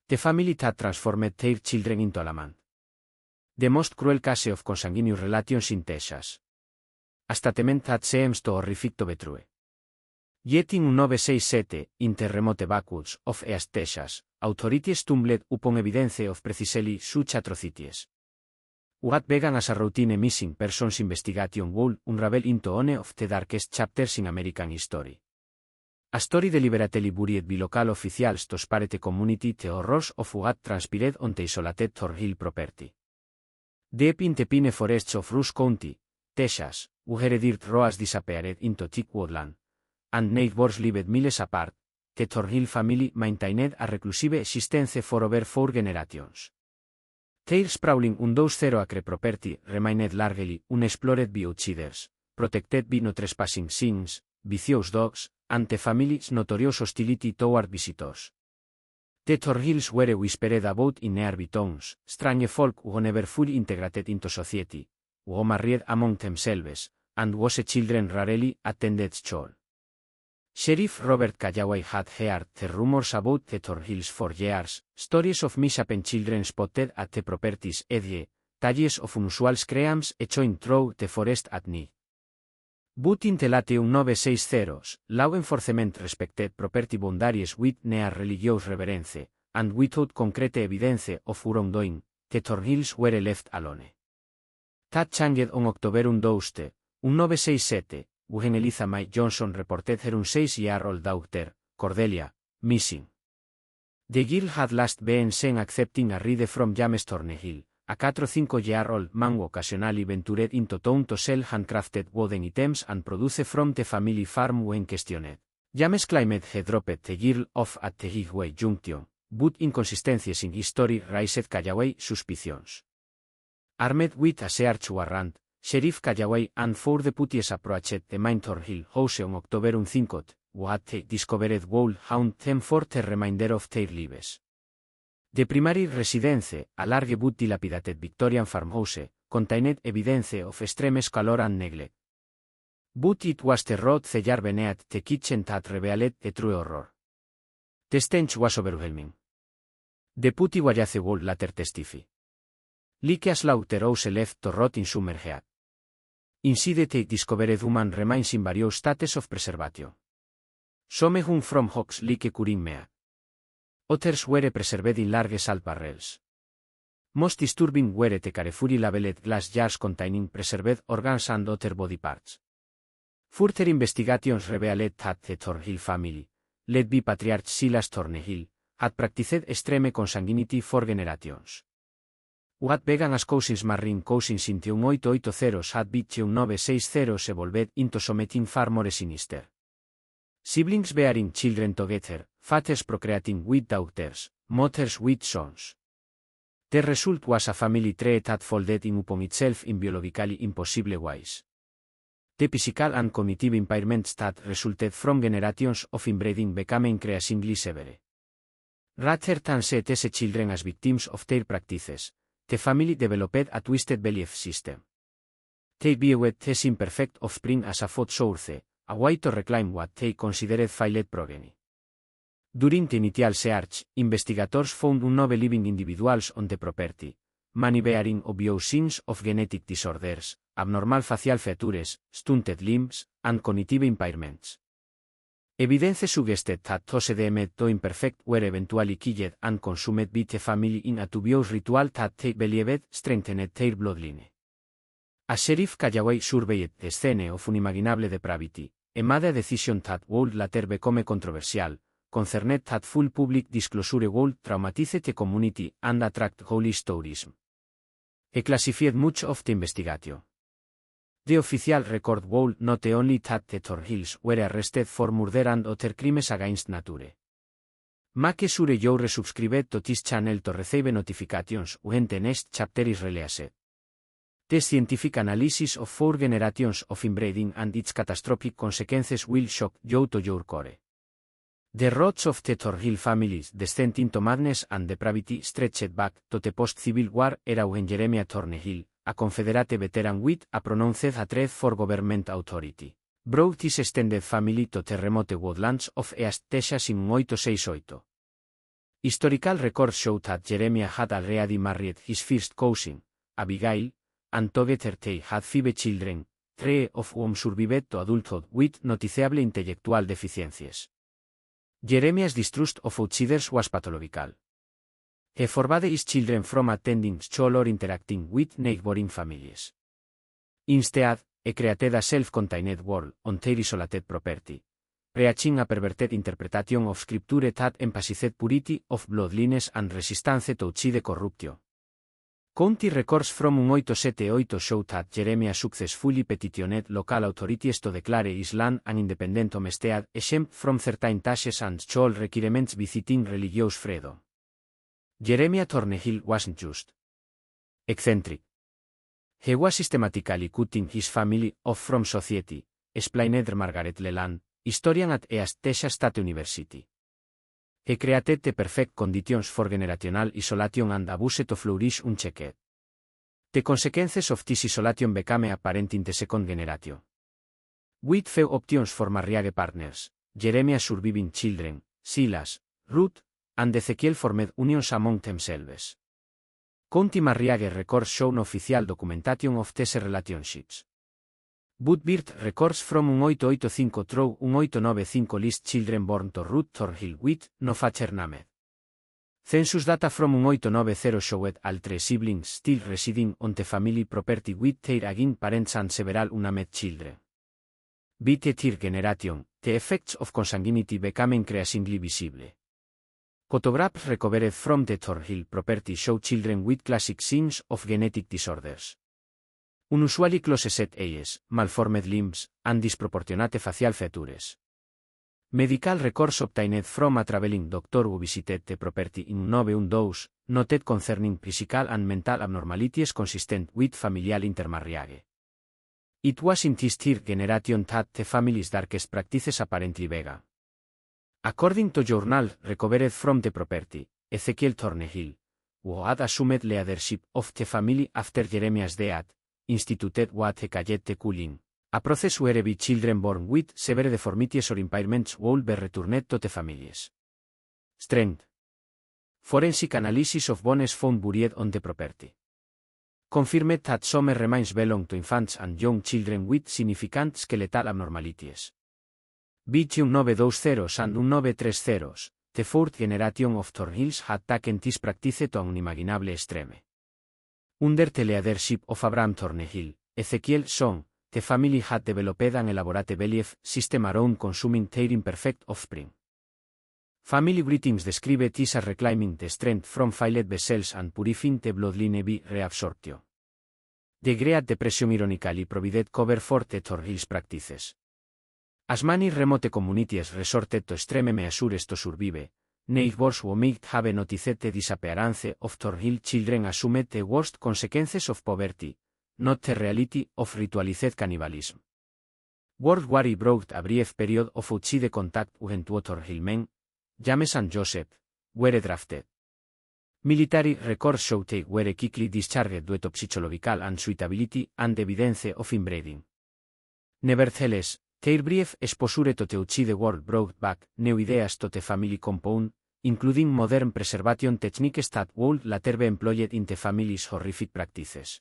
The family that transformed their children into Alamant. The most cruel case of consanguineous relations in Texas. A statement that seems too horrific to be true. Yet in 1967, in the remote backwoods of East Texas, authorities stumbled upon evidence of precisely such atrocities. What began as a routine missing persons investigation would unravel into one of the darkest chapters in American history. A story deliberately buried by local officials to spare the community the horrors of what transpired on the isolated Thornhill property. Deep in the pine forests of Rusk County, Texas, where dirt roads disappeared into thick woodland, and neighbors lived miles apart, the Thornhill family maintained a reclusive existence for over 4 generations. Their sprawling 120-acre property remained largely unexplored by outsiders, protected by no trespassing signs, vicious dogs, and the family's notorious hostility toward visitors. The Thornhills were whispered about in nearby towns, strange folk who never fully integrated into society, who married among themselves, and whose children rarely attended school. Sheriff Robert Callaway had heard the rumors about the Thornhills for years, stories of misshapen children spotted at the property's edge, tales of unusual screams echoing through the forest at night. But in the late 1960s, law enforcement respected property boundaries with near religious reverence, and without concrete evidence of wrongdoing, the Thornhills were left alone. That changed on October 1, 1967, when Eliza Mae Johnson reported her 6-year-old daughter, Cordelia, missing. The girl had last been seen accepting a ride from James Thornhill, a 4 or 5-year-old man who occasionally ventured into town to sell handcrafted wooden items and produce from the family farm when questioned. James claimed he dropped the girl off at the highway junction, but inconsistencies in his story raised Callaway suspicions. Armed with a search warrant, Sheriff Callaway and 4 deputies approached the main Thornhill house on October 5, what they discovered would haunt them for the remainder of their lives. The primary residence, a large but dilapidated Victorian farmhouse, contained evidence of extreme squalor and neglect. But it was the road the yard beneath the kitchen that revealed the true horror. The stench was overwhelming. Deputy Wallace would later testify. Like a slaughterhouse left to rot in summer heat. Inside they discovered human remains in various states of preservation. Some hung from hooks like curing meat. Others were preserved in large salt barrels. Most disturbing were the carefully labeled glass jars containing preserved organs and other body parts. Further investigations revealed that the Thornhill family, led by Patriarch Silas Thornhill, had practiced extreme consanguinity for generations. What began as cousins marrying cousins in the 1880s had by the 1960s evolved into something far more sinister. Siblings bearing children together, fathers procreating with daughters, mothers with sons. The result was a family tree that folded in upon itself in biologically impossible ways. The physical and cognitive impairments that resulted from generations of inbreeding became increasingly severe. Rather than see these children as victims of their practices, the family developed a twisted belief system. They viewed these imperfect offspring as a food source, a way to reclaim what they considered failed progeny. During the initial search, investigators found unknown living individuals on the property, many bearing obvious signs of genetic disorders, abnormal facial features, stunted limbs, and cognitive impairments. Evidence suggested that those deemed though imperfect were eventually killed and consumed by the family in a dubious ritual that they believed strengthened their bloodline. As Sheriff Callaway surveyed the scene of unimaginable depravity, he made a decision that would later become controversial, concerned that full public disclosure would traumatize the community and attract homeless tourism. He classified much of the investigation. The official record would note only that the Thornhills were arrested for murder and other crimes against nature. Make sure you resubscribe to this channel to receive notifications when the next chapter is released. The scientific analysis of 4 generations of inbreeding and its catastrophic consequences will shock you to your core. The roots of the Thornhill family's descent into madness and depravity stretched back to the post-Civil War era when Jeremiah Thornhill, a Confederate veteran with a pronounced hatred for government authority, brought his extended family to the remote woodlands of East Texas in 1868. Historical records show that Jeremiah had already married his first cousin, Abigail, and together they had 5 children, 3 of whom survived to adulthood with noticeable intellectual deficiencies. Jeremiah's distrust of outsiders was pathological. He forbade his children from attending school or interacting with neighboring families. Instead, he created a self-contained world on their isolated property, preaching a perverted interpretation of scripture that emphasized purity of bloodlines and resistance to outside corruption. County records from 1878 show that Jeremiah successfully petitioned local authorities to declare his land an independent homestead exempt from certain taxes and school requirements visiting religious freedom. Jeremiah Thornhill wasn't just eccentric. He was systematically cutting his family off from society, explained Margaret Leland, historian at East Texas State University. He created the perfect conditions for generational isolation and abuse to flourish unchecked. The consequences of this isolation became apparent in the second generation. With few options for marriage partners, Jeremiah's surviving children, Silas, Ruth, and Ezekiel formed unions among themselves. County marriage records show no official documentation of these relationships. But birth records from 1885 through 1895 list children born to Ruth Thornhill with no father named. Census data from 1890 showed all 3 siblings still residing on the family property with their aging parents and several unnamed children. By the third generation, the effects of consanguinity became increasingly visible. Photographs recovered from the Thornhill property show children with classic signs of genetic disorders. Unusually close set ages, malformed limbs, and disproportionate facial features. Medical records obtained from a traveling doctor who visited the property in 1912 noted concerning physical and mental abnormalities consistent with familial intermarriage. It was in this third generation that the family's darkest practices apparently began. According to journals recovered from the property, Ezekiel Thornhill, who had assumed leadership of the family after Jeremiah's death, instituted what he called the cooling, a process whereby children born with severe deformities or impairments would be returned to the families. Strength. Forensic analysis of bones found buried on the property confirmed that some remains belong to infants and young children with significant skeletal abnormalities. Between 1920 and 1930, the fourth generation of Thornhills had taken this practice to an unimaginable extreme. Under the leadership of Abraham Thornhill, Ezekiel's son, the family had developed an elaborate belief system around consuming their imperfect offspring. Family writings describe this as reclaiming the strength from failed vessels and purifying the bloodline by reabsorption. The Great Depression ironically provided cover for the Thornhill's practices. As many remote communities resorted to extreme measures to survive, neighbors who might have noticed the disappearance of Thornhill children assumed the worst consequences of poverty, not the reality of ritualized cannibalism. World War I brought a brief period of outside contact when two Thornhill men, James and Joseph, were drafted. Military records show they were quickly discharged due to psychological unsuitability and evidence of inbreeding. Nevertheless, their brief exposure to the outside world brought back new ideas to the family compound, including modern preservation techniques that would later be employed in the family's horrific practices.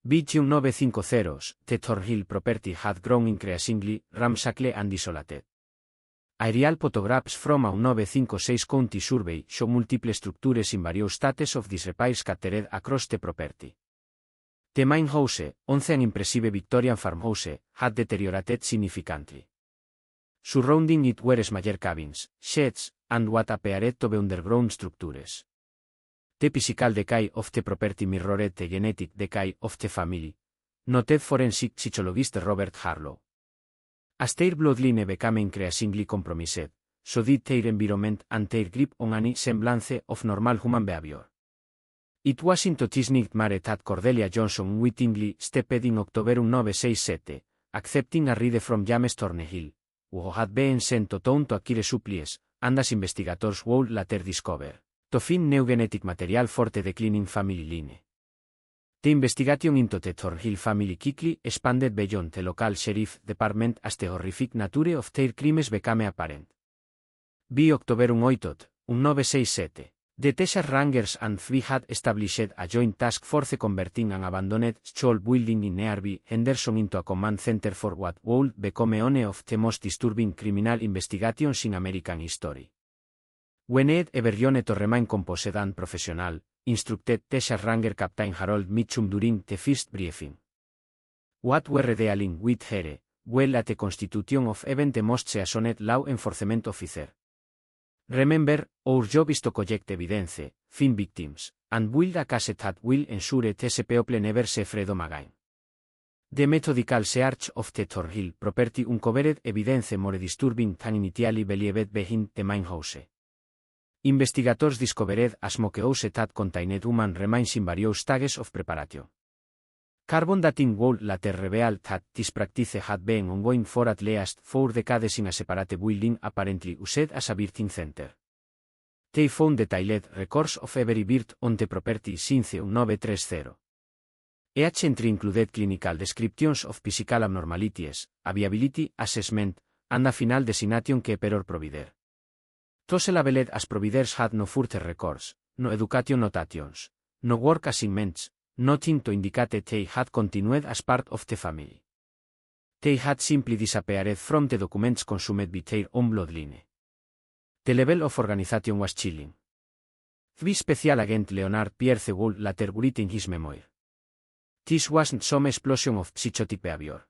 Between 1950s, the Thornhill property had grown increasingly ramshackle and desolated. Aerial photographs from a 1956 county survey show multiple structures in various states of disrepair scattered across the property. The main house, once an impressive Victorian farmhouse, had deteriorated significantly. Surrounding it were smaller cabins, sheds, and what appeared to be underground structures. The physical decay of the property mirrored the genetic decay of the family, noted forensic psychologist Robert Harlow. As their bloodline became increasingly compromised, so did their environment and their grip on any semblance of normal human behavior. It was into this nightmare that Cordelia Johnson unwittingly stepped in October 1967, accepting a ride from James Thornhill, who had been sent to town to acquire supplies, and as investigators would later discover, to find new genetic material for the declining family line. The investigation into the Thornhill family quickly expanded beyond the local sheriff department as the horrific nature of their crimes became apparent. By October 18, 1967. The Texas Rangers and we had established a joint task force converting an abandoned school building in nearby Henderson into a command center for what would become one of the most disturbing criminal investigations in American history. When Ed Everyone to remain composed and professional, instructed Texas Ranger Captain Harold Mitchum during the first briefing. What were dealing with here, well at the constitution of even the most seasoned law enforcement officer. Remember, our job is to collect evidence, find victims, and build a case that will ensure these people never see freedom again. The methodical search of the Thornhill property uncovered evidence more disturbing than initially believed behind the main house. Investigators discovered a smokehouse that contained human remains in various stages of preparation. Carbon dating would later reveal that this practice had been ongoing for at least 4 decades in a separate building apparently used as a birthing center. They found detailed records of every birth on the property since 1930. Each entry included clinical descriptions of physical abnormalities, a viability assessment, and a final designation que per provider. Those labeled as providers had no further records, no education notations, no work assignments, nothing to indicate they had continued as part of the family. They had simply disappeared from the documents consumed by their own bloodline. The level of organization was chilling. FBI Special Agent Leonard Pierce would later write in his memoir. This wasn't some explosion of psychotic behavior.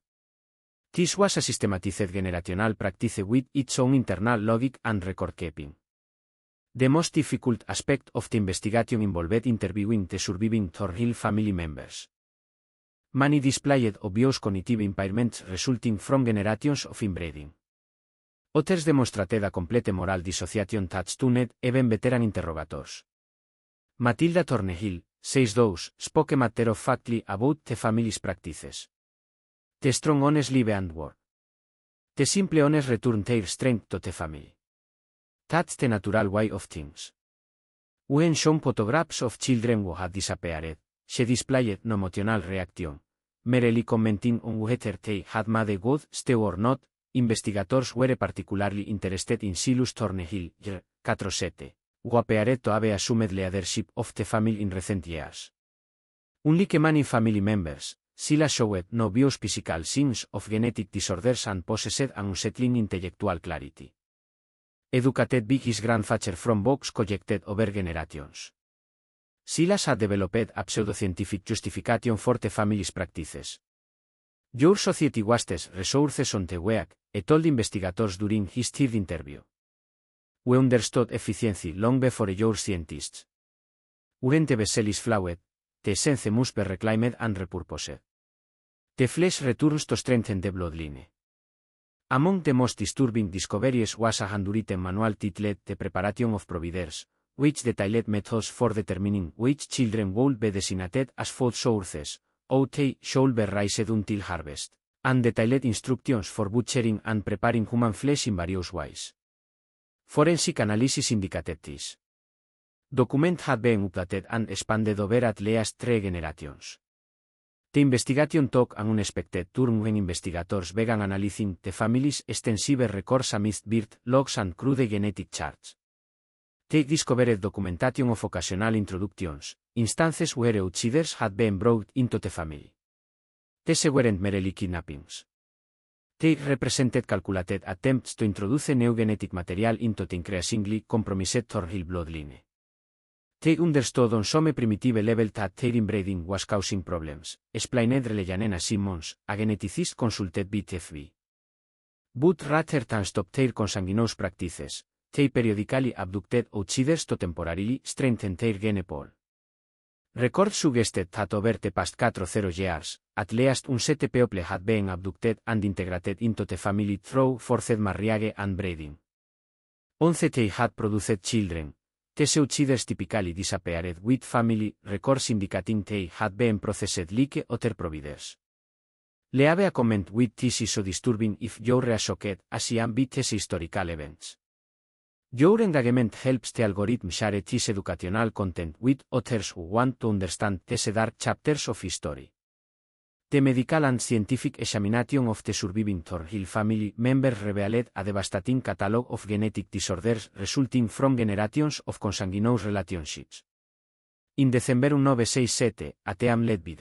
This was a systematized generational practice with its own internal logic and record-keeping. The most difficult aspect of the investigation involved interviewing the surviving Thornhill family members. Many displayed obvious cognitive impairments resulting from generations of inbreeding. Others demonstrated a complete moral dissociation that stunned even veteran interrogators. Matilda Thornhill, says those, spoke matter-of-factly about the family's practices. The strong honest live and work. The simple honest return their strength to the family. That's the natural way of things. When shown photographs of children who had disappeared, she displayed no emotional reaction, merely commenting on whether they had made a good step or not. Investigators were particularly interested in Silas Thornhill, Jr., 47, who appeared to have assumed leadership of the family in recent years. Unlike many family members, Silas showed no obvious physical signs of genetic disorders and possessed an unsettling intellectual clarity. Educated by his grandfather from books collected over generations. Silas had developed a pseudoscientific justification for the family's practices. Your society wastes resources on the weak, he told investigators during his third interview. We understood efficiency long before your scientists. When the vessel is flawed, the essence must be reclaimed and repurposed. The flesh returns to strengthen the bloodline. Among the most disturbing discoveries was a handwritten manual titled The Preparation of Providers, which detailed methods for determining which children would be designated as food sources, how they should be raised until harvest, and detailed instructions for butchering and preparing human flesh in various ways. Forensic analysis indicated this. Document had been updated and expanded over at least 3 generations. The investigation took an unexpected turn when investigators began analyzing the family's extensive records amidst birth logs and crude genetic charts. They discovered documentation of occasional introductions, instances where outsiders had been brought into the family. These weren't merely kidnappings. They represented calculated attempts to introduce new genetic material into the increasingly compromised Thornhill bloodline. They understood on some primitive level that their inbreeding was causing problems, explained Leyanena Simmons, a geneticist consulted by the FBI. But rather than stop their consanguineous practices, they periodically abducted outsiders to temporarily strengthen their gene pool. Records suggested that over the past 40 years, at least 7 people had been abducted and integrated into the family through forced marriage and breeding. 11 they had produced children. These outsiders typically disappeared with family records indicating they had been processed like other providers. Leave a comment with this is so disturbing if you're shocked as I am by these historical events. Your engagement helps the algorithm share this educational content with others who want to understand these dark chapters of history. The medical and scientific examination of the surviving Thornhill family members revealed a devastating catalog of genetic disorders resulting from generations of consanguineous relationships. In December 1967, a team led by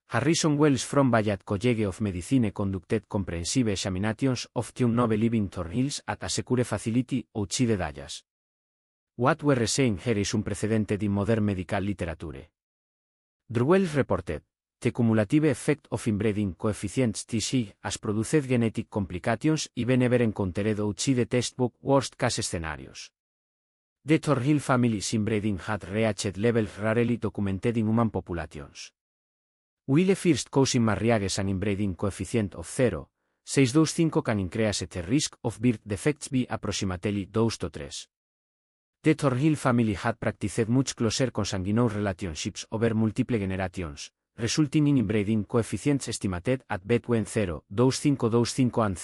Harrison Wells from Bayard College of Medicine conducted comprehensive examinations of the nove living Thornhills at a secure facility outside Dallas. What we're saying here is unprecedented in modern medical literature. Wells reported, the cumulative effect of inbreeding coefficients TC has produced genetic complications even ever encountered outside the textbook worst case scenarios. The Thornhill family's inbreeding had reached levels rarely documented in human populations. While first causing marriages an inbreeding coefficient of 0.625 can increase the risk of birth defects by approximately 2 to 3. The Thornhill family had practiced much closer consanguineous relationships over multiple generations, resulting in inbreeding coefficients estimated at between 0.2525 and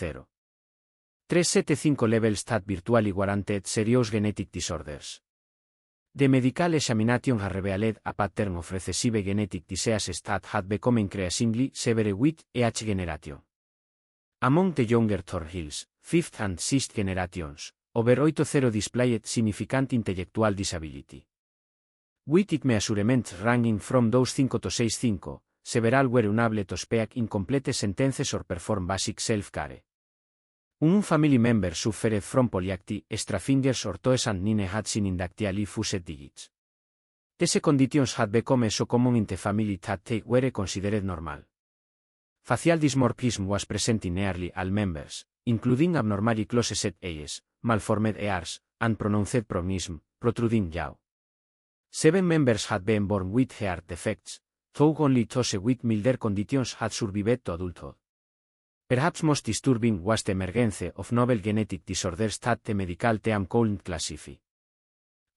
0.375 levels that virtually warranted serious genetic disorders. The medical examination has revealed a pattern of recessive genetic diseases that had become increasingly severe with each generation. Among the younger Thornhills, 5th and 6th generations, over 8.0 displayed significant intellectual disability. With it measurements ranging from 2.5 to 6.5, several were unable to speak incomplete sentences or perform basic self-care. Un family member suffered from polyacty, extra fingers or toes and nine had seen indactyly fused digits. These conditions had become so common in the family that they were considered normal. Facial dysmorphism was present in nearly all members, including abnormally close-set eyes, malformed ears, and pronounced prognathism, protruding jaw. 7 members had been born with heart defects, though only those with milder conditions had survived to adulthood. Perhaps most disturbing was the emergence of novel genetic disorders that the medical team couldn't classify.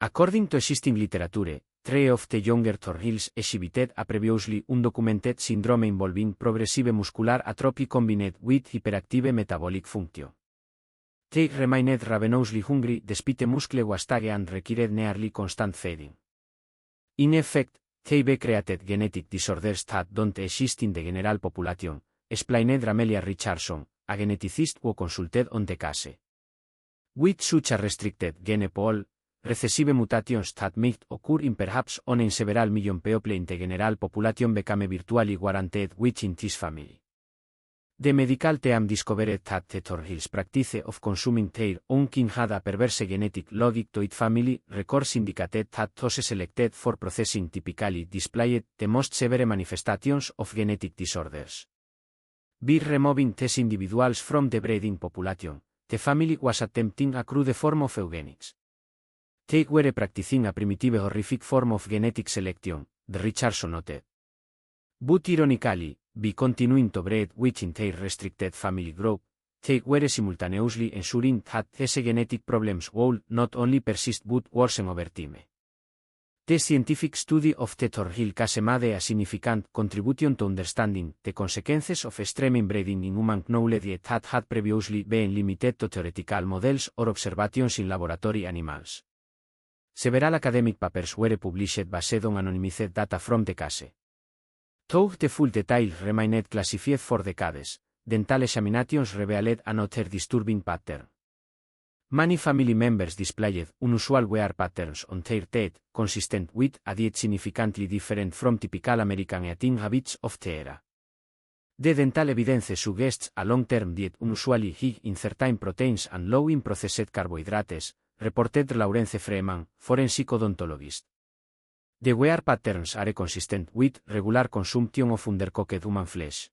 According to existing literature, 3 of the younger Thornhills exhibited a previously undocumented syndrome involving progressive muscular atrophy combined with hyperactive metabolic function. They remained ravenously hungry despite muscle wastage and required nearly constant feeding. In effect, they created genetic disorders that don't exist in the general population, explained Ramelia Richardson, a geneticist who consulted on the case. With such a restricted gene pool, recessive mutations that might occur in perhaps one in several million people in the general population became virtually guaranteed within this family. The medical team discovered that the Thornhills' practice of consuming their own kin had a perverse genetic logic to its family records indicated that those selected for processing typically displayed the most severe manifestations of genetic disorders. By removing these individuals from the breeding population, the family was attempting a crude form of eugenics. They were practicing a primitive horrific form of genetic selection, the Richardson noted. But ironically, by continuing to breed within their restricted family group, they were simultaneously ensuring that these genetic problems would not only persist but worsen over time. The scientific study of the Thornhill case made a significant contribution to understanding the consequences of extreme inbreeding in human knowledge that had previously been limited to theoretical models or observations in laboratory animals. Several academic papers were published based on anonymized data from the case. Though the full details remained classified for decades, dental examinations revealed another disturbing pattern. Many family members displayed unusual wear patterns on their teeth, consistent with a diet significantly different from typical American eating habits of the era. The dental evidence suggests a long-term diet unusually high in certain proteins and low in processed carbohydrates, reported Laurence Freeman, forensic odontologist. The wear patterns are consistent with regular consumption of undercooked human flesh.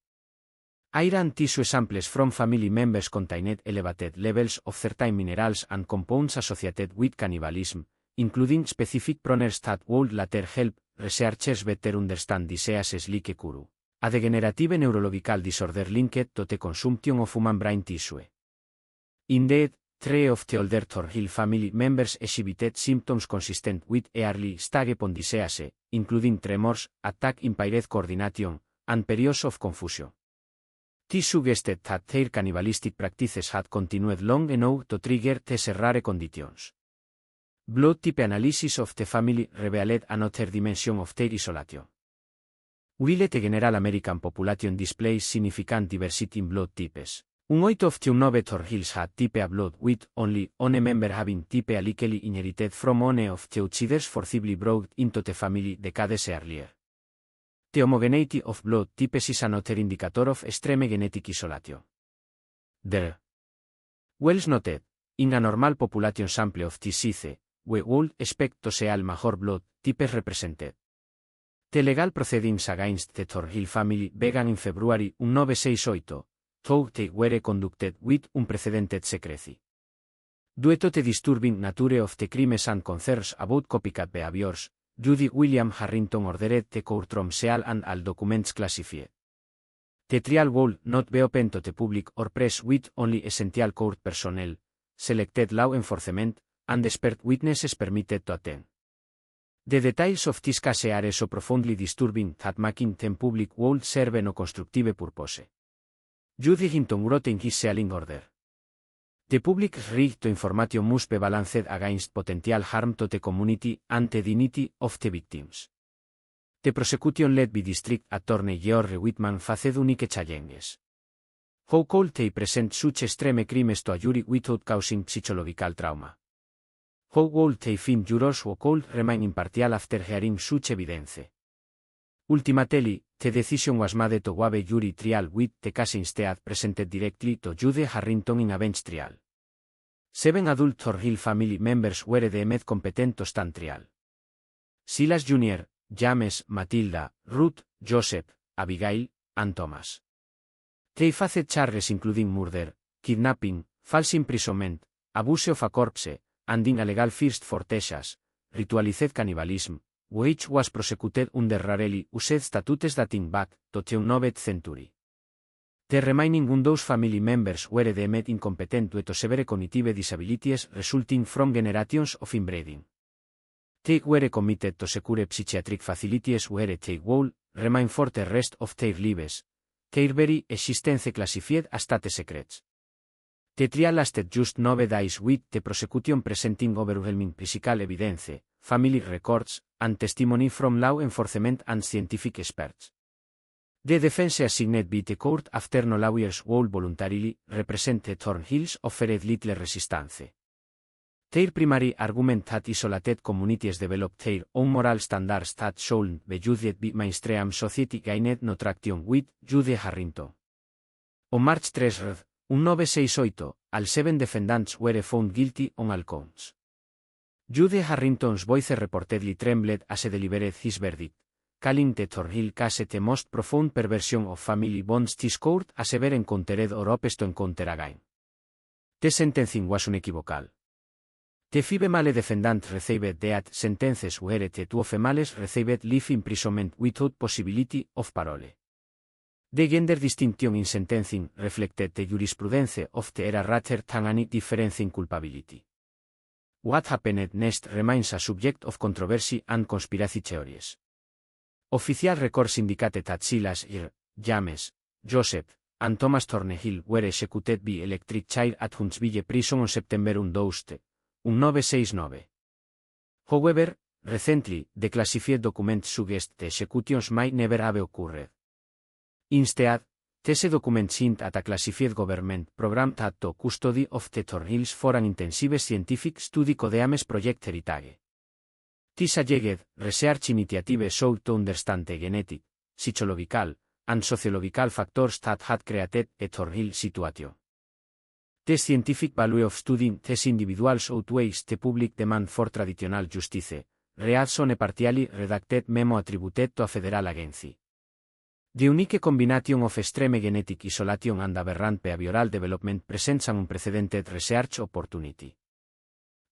Iron tissue samples from family members contained elevated levels of certain minerals and compounds associated with cannibalism, including specific proners that would later help researchers better understand diseases like Kuru, a degenerative neurological disorder linked to the consumption of human brain tissue. Indeed, 3 of the older Thornhill family members exhibited symptoms consistent with early stage pon disease, including tremors, attack impaired coordination, and periods of confusion. This suggested that their cannibalistic practices had continued long enough to trigger these rare conditions. Blood type analysis of the family revealed another dimension of their isolation. While the general American population displays significant diversity in blood types. Un 8 of the 9 Thornhills had type A blood with only one member having type A likely inherited from one of the outsiders forcibly brought into the family decades earlier. The homogeneity of blood types is another indicator of extreme genetic isolation. There. Wells noted, in a normal population sample of this size, we would expect to see all major blood types represented. The legal proceedings against the Thornhill family began in February 1968, though they were conducted with unprecedented secrecy. Due to the disturbing nature of the crimes and concerns about copycat behaviors, Judge William Harrington ordered the courtroom seal and all documents classified. The trial would not be open to the public or press with only essential court personnel, selected law enforcement, and expert witnesses permitted to attend. The details of this case are so profoundly disturbing that making them public would serve no constructive purpose. Judge Hinton wrote in his sealing order. The public's right to information must be balanced against potential harm to the community and the dignity of the victims. The prosecution led by District Attorney George Whitman faced unique challenges. How could they present such extreme crimes to a jury without causing psychological trauma? How would they find jurors who could remain impartial after hearing such evidence? Ultimately, the decision was made to waive jury trial with the case instead presented directly to Judge Harrington in a bench trial. 7 adult Thornhill family members were deemed competent to stand trial. Silas Jr., James, Matilda, Ruth, Joseph, Abigail, and Thomas. They faced charges including murder, kidnapping, false imprisonment, abuse of a corpse, and illegal first for Texas, ritualized cannibalism, which was prosecuted under rarely used statutes dating back to the 19th century. The remaining Windows family members were deemed incompetent due to severe cognitive disabilities resulting from generations of inbreeding. They were committed to secure psychiatric facilities where they would remain for the rest of their lives, their very existence classified as state secrets. The trial lasted just 9 days with the prosecution presenting overwhelming physical evidence, family records, and testimony from law enforcement and scientific experts. The defense assigned by the court after no lawyers would voluntarily represent the Thornhills offered little resistance. Their primary argument that isolated communities developed their own moral standards that should be judged by mainstream society gained no traction with Judge Harrington. On March 3, 1968, all 7 defendants were found guilty on all counts. Judge Harrington's voice reportedly trembled as he delivered his verdict, calling the Thornhill case the most profound perversion of family bonds this court has ever encountered or hopes to encounter again. The sentencing was unequivocal. The 5 male defendants received death sentences where the 2 females received life imprisonment without possibility of parole. The gender distinction in sentencing reflected the jurisprudence of the era rather than any difference in culpability. What happened next remains a subject of controversy and conspiracy theories. Official records indicated that Silas R., James, Joseph, and Thomas Thornhill were executed by electric chair at Huntsville Prison on September 1969. However, recently, the classified documents suggest the executions might never have occurred. Instead, these documents hint at a classified government program that took custody of the Thornhills for an intensive scientific study called Ames Project Heritage. This alleged research initiative sought to understand the genetic, psychological, and sociological factors that had created a Thornhill situation. The scientific value of studying these individuals outweighs the public demand for traditional justice, reads on a partially redacted memo attributed to a federal agency. The unique combination of extreme genetic isolation and aberrant behavioral development presents an unprecedented research opportunity.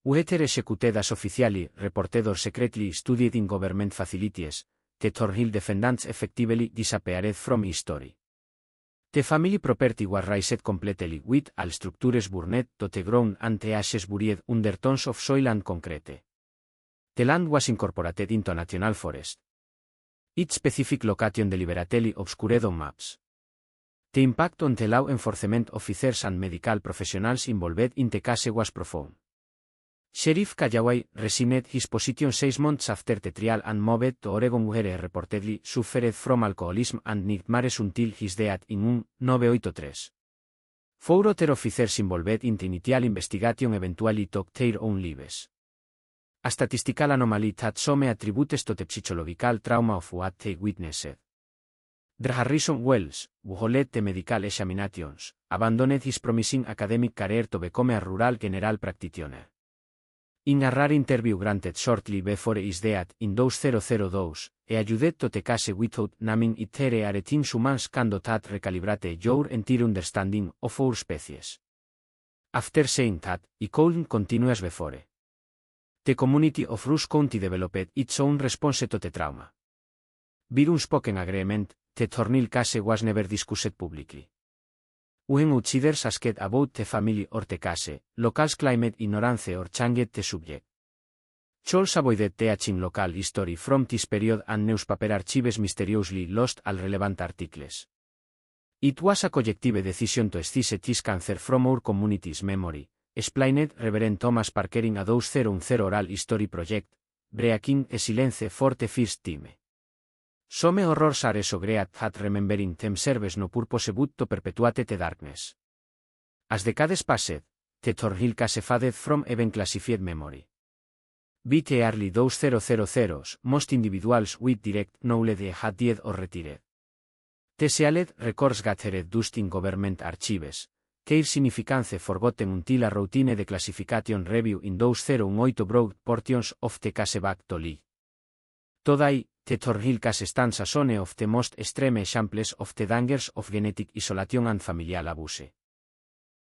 Whether executed as officially reported or secretly studied in government facilities, the Thornhill defendants effectively disappeared from history. The family property was razed completely with all structures burned to the ground and the ashes buried under tons of soil and concrete. The land was incorporated into a national forest. Its specific location deliberately obscured on maps. The impact on the law enforcement officers and medical professionals involved in the case was profound. Sheriff Callaway resigned his position 6 months after the trial and moved to Oregon where he reportedly suffered from alcoholism and nightmares until his death in 1983. 4 other officers involved in the initial investigation eventually took their own lives. A statistical anomaly had some attributes to the psychological trauma of what they witnessed. Harrison Wells, who led the medical examinations, abandoned his promising academic career to become a rural general practitioner. In a rare interview granted shortly before his death in 2002, he alluded to the case without naming it. There are things humans can do that recalibrate your entire understanding of our species. After saying that, he couldn't continue as before. The community of Rush County developed its own response to the trauma. By unspoken agreement, the Thornhill case was never discussed publicly. When outsiders asked about the family or the case, locals claimed ignorance or changed the subject. Scholz avoided teaching local history from this period and newspaper archives mysteriously lost all relevant articles. It was a collective decision to excisce this cancer from our community's memory, explained Reverend Thomas Parker in a 2010 oral history project, breaking a silence for the first time. Some horrors are so great that remembering them serves no purpose but to perpetuate the darkness. As decades passed, the Thornhill case faded from even classified memory. By the early 2000s, most individuals with direct knowledge had died or retired. The sealed records gathered dust in government archives, their significance forgotten until a routine declassification review in 2008 brought portions of the case back to light. Today, the Thornhill case stands as one of the most extreme examples of the dangers of genetic isolation and familial abuse.